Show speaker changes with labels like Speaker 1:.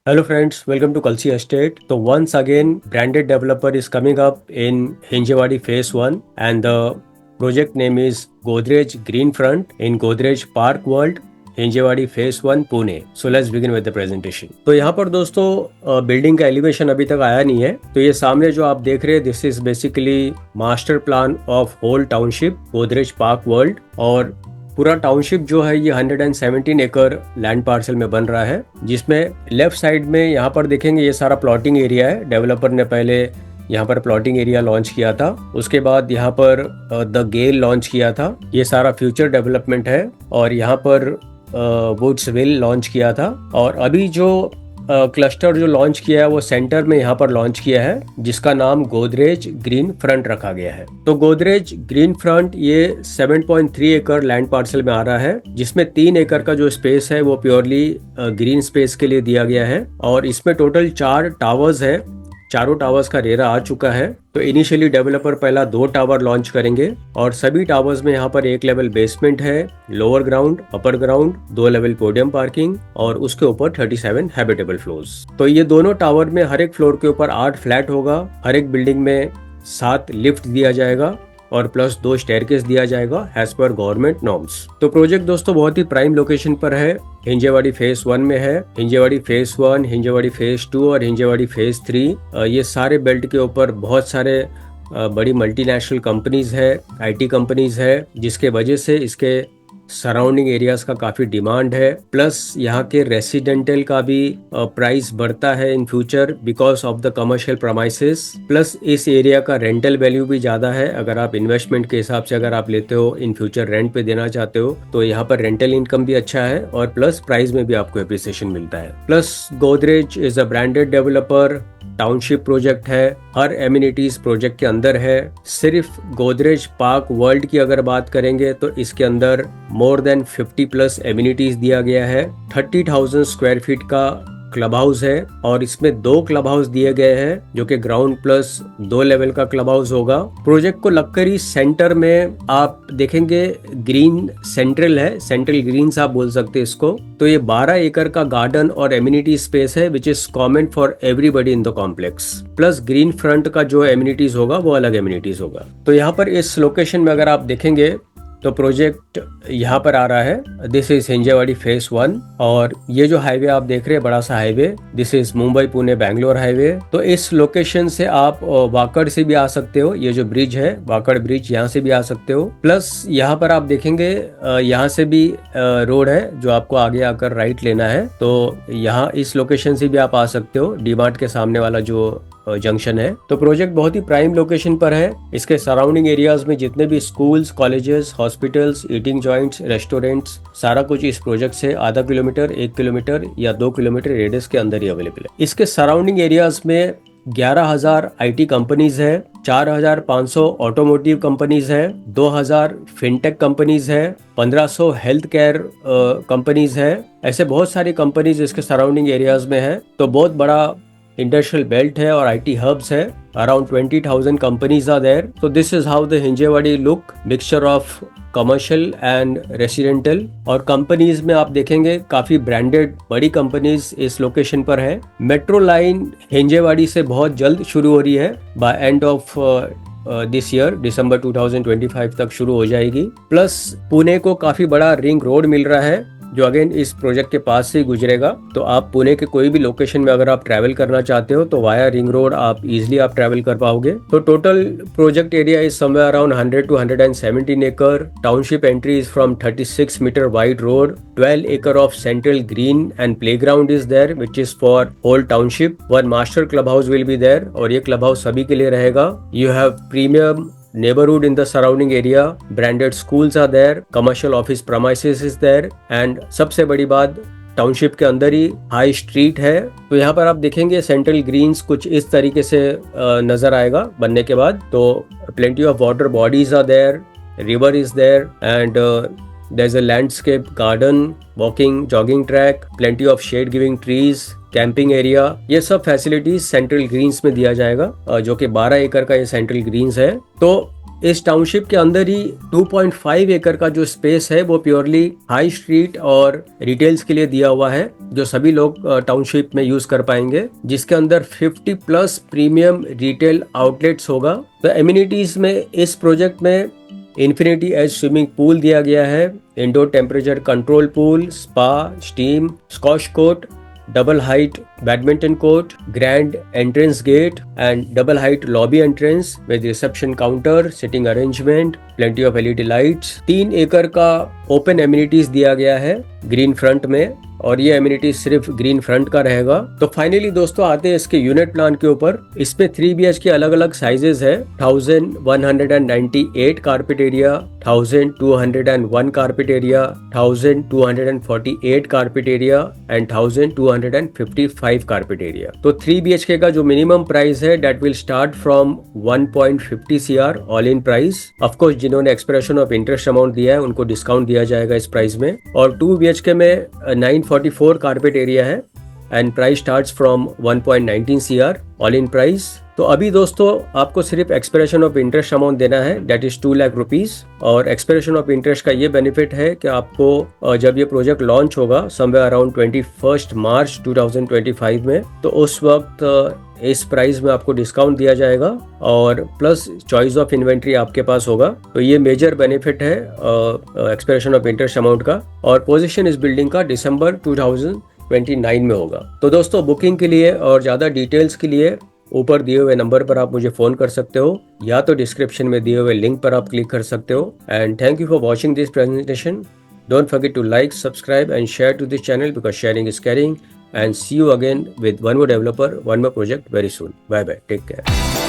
Speaker 1: Hello friends, welcome to Kalsi Estate. So once again, branded developer is coming up in Hinjewadi Phase 1 and the project name is Godrej Greenfront in Godrej Park World, Hinjewadi face 1 Pune. So let's begin with the presentation. तो यहाँ पर दोस्तों building का elevation अभी तक आया नहीं है. तो ये सामने जो आप देख रहे हैं this is basically master plan of whole township Godrej park world. और पूरा टाउनशिप जो है ये 117 एकड़ लैंड पार्सल में बन रहा है, जिसमें लेफ्ट साइड में यहाँ पर देखेंगे ये सारा प्लॉटिंग एरिया है. डेवलपर ने पहले यहाँ पर प्लॉटिंग एरिया लॉन्च किया था, उसके बाद यहाँ पर द गेल लॉन्च किया था. ये सारा फ्यूचर डेवलपमेंट है. और यहाँ पर वुड्सविल लॉन्च किया था. और अभी जो क्लस्टर जो लॉन्च किया है वो सेंटर में यहाँ पर लॉन्च किया है, जिसका नाम गोदरेज ग्रीन फ्रंट रखा गया है. तो गोदरेज ग्रीन फ्रंट ये 7.3 एकड़ लैंड पार्सल में आ रहा है, जिसमें 3 एकड़ का जो स्पेस है वो प्योरली ग्रीन स्पेस के लिए दिया गया है. और इसमें टोटल 4 टावर्स है. चारों टावर्स का रेरा आ चुका है. तो इनिशियली डेवलपर पहला 2 टावर लॉन्च करेंगे और सभी टावर्स में यहाँ पर 1 लेवल बेसमेंट है, lower ground, upper ground, 2 level podium parking और उसके ऊपर 37 हैबिटेबल फ्लोर्स. तो ये दोनों टावर में हर एक फ्लोर के ऊपर 8 फ्लैट होगा. हर एक बिल्डिंग में 7 लिफ्ट दिया जाएगा और प्लस 2 स्टेयरकेस दिया जाएगा एज पर गवर्नमेंट नॉर्म्स. तो प्रोजेक्ट दोस्तों बहुत ही प्राइम लोकेशन पर है. हिंजेवाड़ी फेस 1 में है. हिंजेवाड़ी फेस 1, हिंजेवाड़ी फेस 2 और हिंजेवाड़ी फेस 3. ये सारे बेल्ट के ऊपर बहुत सारे बड़ी मल्टीनेशनल कंपनीज है, आईटी कंपनीज है, जिसके वजह से इसके सराउंडिंग एरियाज का काफी डिमांड है. प्लस यहाँ के रेसिडेंटल का भी प्राइस बढ़ता है in future because of the commercial premises. Plus इस एरिया का रेंटल वैल्यू भी ज्यादा है. अगर आप इन्वेस्टमेंट के हिसाब से अगर आप लेते हो, इन फ्यूचर रेंट पे देना चाहते हो, तो यहाँ पर रेंटल इनकम भी अच्छा है और प्लस प्राइस में भी आपको एप्रिसिएशन मिलता है. Plus Godrej is a branded developer. Township project है, हर एमिनिटीज प्रोजेक्ट के अंदर है. सिर्फ गोदरेज पार्क वर्ल्ड की अगर बात करेंगे तो इसके अंदर मोर देन 50+ एमिनिटीज दिया गया है. 30,000 स्क्वायर फीट का क्लब हाउस है और इसमें 2 क्लब हाउस दिए गए हैं, जो कि ग्राउंड प्लस 2 लेवल का क्लब हाउस होगा. प्रोजेक्ट को लक्करी सेंटर में आप देखेंगे ग्रीन सेंट्रल है, सेंट्रल ग्रीन्स आप बोल सकते हैं इसको. तो ये 12 एकड़ का गार्डन और एमिनिटी स्पेस है which is common for everybody in the complex. Plus green front का जो एमिनिटीज होगा वो अलग एमिनिटीज होगा. तो यहाँ पर इस लोकेशन में अगर आप देखेंगे तो प्रोजेक्ट यहाँ पर आ रहा है. दिस इज हिंजेवाड़ी फेस 1 और ये जो हाईवे आप देख रहे हैं बड़ा सा highway, this is Mumbai Pune Bangalore highway. तो इस लोकेशन से आप वाकड़ से भी आ सकते हो. ये जो ब्रिज है वाकड़ ब्रिज, यहाँ से भी आ सकते हो. प्लस यहाँ पर आप देखेंगे यहाँ से भी रोड है जो आपको आगे आकर राइट लेना है. तो यहाँ इस लोकेशन से भी आप आ सकते हो. डीमार्ट के सामने वाला जो जंक्शन है. तो प्रोजेक्ट बहुत ही प्राइम लोकेशन पर है. इसके सराउंडिंग एरियाज में जितने भी schools, colleges, hospitals, eating joints, restaurants, सारा कुछ इस प्रोजेक्ट से आधा किलोमीटर, 1 किलोमीटर या 2 किलोमीटर रेडियस के अंदर ही अवेलेबल है. इसके सराउंडिंग एरियाज में 11,000 आईटी कंपनीज है, 4,500 ऑटोमोटिव कंपनीज है, 2,000 फिनटेक कंपनीज है, 1,500 हेल्थ केयर कंपनीज है. ऐसे बहुत सारी कंपनीज इसके सराउंडिंग एरियाज में है. तो बहुत बड़ा इंडस्ट्रियल बेल्ट है और आईटी हब्स है. Around 20,000 companies are there. So this is how the Hinjewadi look, mixture of commercial and residential. और कंपनीज में आप देखेंगे काफी ब्रांडेड बड़ी कंपनीज इस लोकेशन पर है. मेट्रो लाइन हिंजेवाड़ी से बहुत जल्द शुरू हो रही है. By end of this year दिसंबर 2025 तक शुरू हो जाएगी. प्लस पुणे को काफी बड़ा रिंग रोड मिल रहा है जो अगेन इस प्रोजेक्ट के पास से गुजरेगा. तो आप पुणे के कोई भी लोकेशन में अगर आप ट्रैवल करना चाहते हो तो वाया रिंग रोड आप इजीली आप ट्रैवल कर पाओगे. तो total project area is somewhere around 100 to 117 acre. Township entry is from 36 metre wide road. 12 acre of central green and playground is there which is for whole township. 1 master club house will be there और ये club house सभी के लिए रहेगा. You have premium neighborhood in the surrounding area, branded schools are there, commercial office premises is there and सबसे बड़ी बात township के अंदर ही हाई स्ट्रीट है. तो यहाँ पर आप देखेंगे सेंट्रल ग्रीन्स कुछ इस तरीके से नजर आएगा बनने के बाद. तो plenty of water bodies are there, river is there and there's a landscape garden, walking, jogging track, plenty of shade giving trees, camping area. ये सब फैसिलिटीज सेंट्रल ग्रीन्स में दिया जाएगा जो कि 12 एकड़ का ये सेंट्रल ग्रीन्स है. तो इस टाउनशिप के अंदर ही 2.5 एकड़ का जो स्पेस है वो प्योरली हाई स्ट्रीट और रिटेल्स के लिए दिया हुआ है, जो सभी लोग टाउनशिप में यूज कर पाएंगे, जिसके अंदर 50 प्लस प्रीमियम रिटेल आउटलेट्स होगा। तो एमिनिटीज में इस प्रोजेक्ट में इन्फिनिटी एज स्विमिंग पूल दिया गया है, indoor temperature control pool, spa, steam, squash court, double height badminton court, grand entrance gate and double height lobby entrance with reception counter, sitting arrangement, plenty of LED lights। 3 एकड़ का open amenities दिया गया है green front में, और ये amenities सिर्फ green front का रहेगा। तो फाइनली दोस्तों आते हैं इसके यूनिट प्लान के ऊपर। इसमें 3 BH के अलग अलग साइजेस है, 1198 carpet area, 1201 carpet area, 1248 carpet area and 1255 carpet area. तो 3 BHK का जो मिनिमम प्राइस है that will start from 1.50 CR all in price. Of course जिन्होंने एक्सप्रेशन ऑफ इंटरेस्ट अमाउंट दिया है उनको डिस्काउंट दिया जाएगा इस प्राइस में। और 2 BHK में 944 कारपेट एरिया है and price starts from 1.19 CR all in price. तो अभी दोस्तों आपको सिर्फ एक्सप्रेशन ऑफ इंटरेस्ट अमाउंट देना है, दैट इज 2 लाख रुपीज। और एक्सप्रेशन ऑफ इंटरेस्ट का ये बेनिफिट है कि आपको जब ये प्रोजेक्ट लॉन्च होगा समवेयर अराउंड 21 मार्च 2025 में, तो उस वक्त इस प्राइस में आपको डिस्काउंट दिया जाएगा और प्लस चॉइस ऑफ इन्वेंट्री आपके पास होगा। तो ये मेजर बेनिफिट है एक्सप्रेशन ऑफ इंटरेस्ट अमाउंट का। और पोजीशन इस बिल्डिंग का दिसंबर 2029 में होगा। तो दोस्तों बुकिंग के लिए और ज्यादा डिटेल्स के लिए ऊपर दिए हुए नंबर पर आप मुझे फोन कर सकते हो, या तो डिस्क्रिप्शन में दिए हुए लिंक पर आप क्लिक कर सकते हो। And thank you for watching this presentation. Don't forget to like, subscribe and share to this channel because sharing is caring. And see you again with one more developer, one more project very soon. Bye bye. Take care.